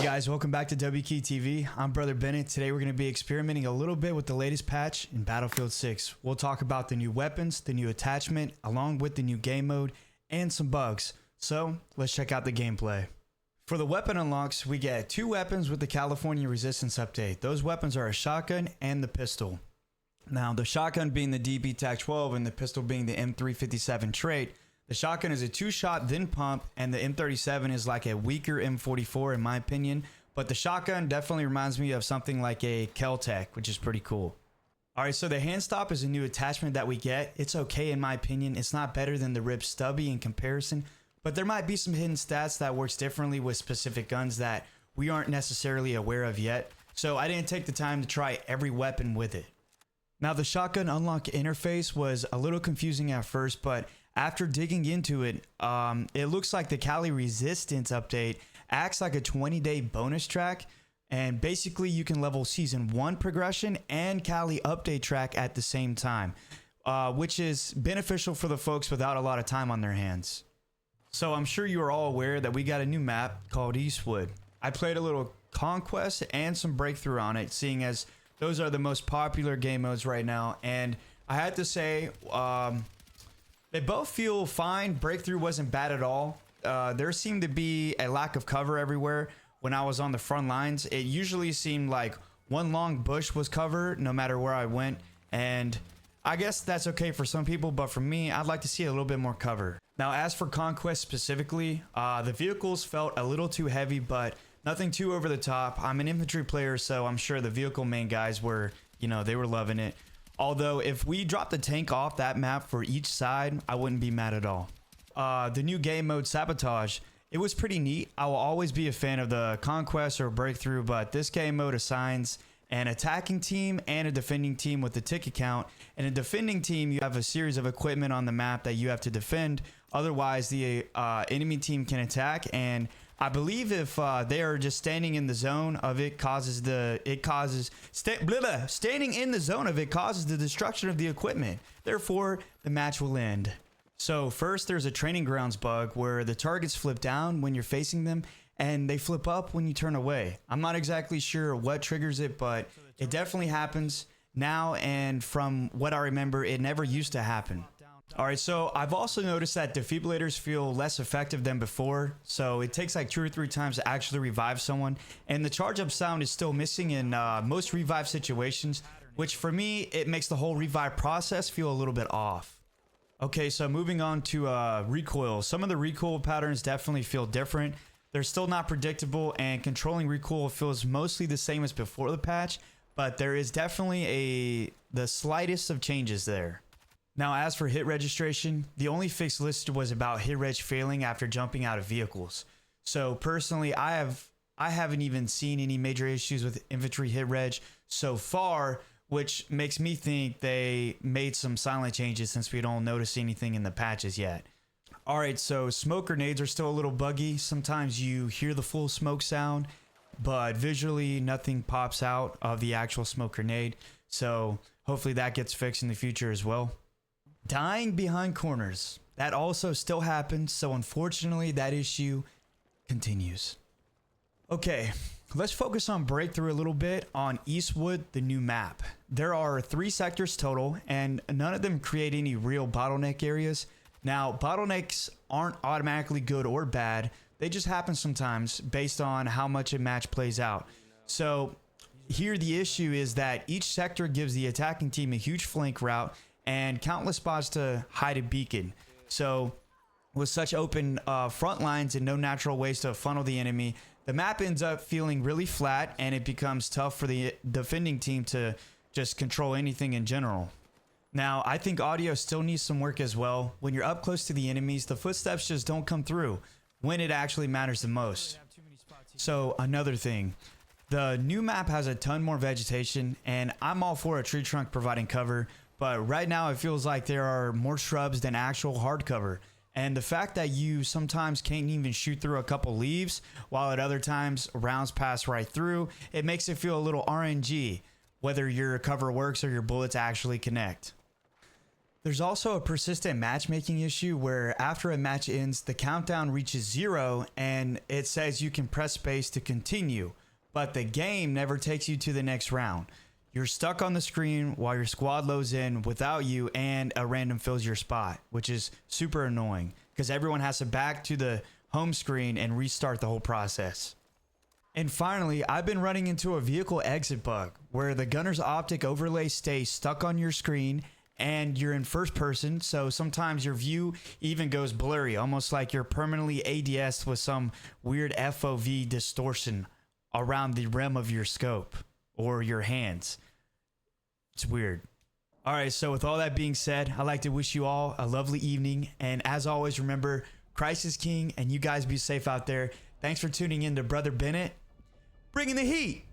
Guys, welcome back to WKEY TV. I'm Brother Bennett. Today we're going to be experimenting a little bit with the latest patch in Battlefield 6. We'll talk about the new weapons, the new attachment, along with the new game mode, and some bugs. So let's check out the gameplay. For the weapon unlocks, we get 2 weapons with the California Resistance update. Those weapons are a shotgun and the pistol. Now, the shotgun being the DB TAC-12 and the pistol being the M357 trait. The shotgun is a 2-shot, then pump, and the M37 is like a weaker M44 in my opinion. But the shotgun definitely reminds me of something like a Kel-Tec, which is pretty cool. Alright, so the hand stop is a new attachment that we get. It's okay in my opinion. It's not better than the Rib Stubby in comparison, but there might be some hidden stats that works differently with specific guns that we aren't necessarily aware of yet. So I didn't take the time to try every weapon with it. Now the shotgun unlock interface was a little confusing at first, but after digging into it, it looks like the Cali Resistance update acts like a 20-day bonus track, and basically you can level Season 1 progression and Cali update track at the same time, which is beneficial for the folks without a lot of time on their hands. So I'm sure you are all aware that we got a new map called Eastwood. I played a little Conquest and some Breakthrough on it, seeing as those are the most popular game modes right now, and I had to say, they both feel fine. Breakthrough wasn't bad at all. There seemed to be a lack of cover everywhere when I was on the front lines. It usually seemed like one long bush was covered no matter where I went, and I guess that's okay for some people, but for me, I'd like to see a little bit more cover. Now, as for Conquest specifically, the vehicles felt a little too heavy, but nothing too over the top. I'm an infantry player, so I'm sure the vehicle main guys were, they were loving it. Although, if we dropped the tank off that map for each side, I wouldn't be mad at all. The new game mode, Sabotage, it was pretty neat. I will always be a fan of the Conquest or Breakthrough, but this game mode assigns an attacking team and a defending team with the ticket count. In a defending team, you have a series of equipment on the map that you have to defend. Otherwise, the enemy team can attack, and I believe if they are just standing in the zone of it standing in the zone of it causes the destruction of the equipment. Therefore, the match will end. So first, there's a training grounds bug where the targets flip down when you're facing them, and they flip up when you turn away. I'm not exactly sure what triggers it, but it definitely happens now, and from what I remember, it never used to happen. Alright, so I've also noticed that defibrillators feel less effective than before, so it takes like 2 or 3 times to actually revive someone, and the charge up sound is still missing in most revive situations, which for me, it makes the whole revive process feel a little bit off. Okay, so moving on to recoil. Some of the recoil patterns definitely feel different. They're still not predictable, and controlling recoil feels mostly the same as before the patch, but there is definitely the slightest of changes there. Now, as for hit registration, the only fix listed was about hit reg failing after jumping out of vehicles. So personally, I haven't even seen any major issues with infantry hit reg so far, which makes me think they made some silent changes since we don't notice anything in the patches yet. Alright, so smoke grenades are still a little buggy. Sometimes you hear the full smoke sound, but visually nothing pops out of the actual smoke grenade. So hopefully that gets fixed in the future as well. Dying behind corners, that also still happens, so unfortunately that issue continues. Okay, let's focus on Breakthrough a little bit on Eastwood, the new map. There are 3 sectors total, and none of them create any real bottleneck areas. Now, bottlenecks aren't automatically good or bad, they just happen sometimes based on how much a match plays out. So here the issue is that each sector gives the attacking team a huge flank route and countless spots to hide a beacon. So with such open front lines and no natural ways to funnel the enemy, the map ends up feeling really flat, and it becomes tough for the defending team to just control anything in general. Now, I think audio still needs some work as well. When you're up close to the enemies, the footsteps just don't come through when it actually matters the most. So another thing, the new map has a ton more vegetation, and I'm all for a tree trunk providing cover, but right now it feels like there are more shrubs than actual hard cover. And the fact that you sometimes can't even shoot through a couple leaves, while at other times rounds pass right through, it makes it feel a little RNG, whether your cover works or your bullets actually connect. There's also a persistent matchmaking issue where after a match ends, the countdown reaches 0 and it says you can press space to continue, but the game never takes you to the next round. You're stuck on the screen while your squad loads in without you and a random fills your spot, which is super annoying because everyone has to back to the home screen and restart the whole process. And finally, I've been running into a vehicle exit bug where the gunner's optic overlay stays stuck on your screen and you're in first person, so sometimes your view even goes blurry, almost like you're permanently ADS with some weird FOV distortion around the rim of your scope or your hands. It's weird. All right, so with all that being said, I'd like to wish you all a lovely evening, and as always, remember, Christ is King, and you guys be safe out there. Thanks for tuning in to Brother Bennett, bringing the heat.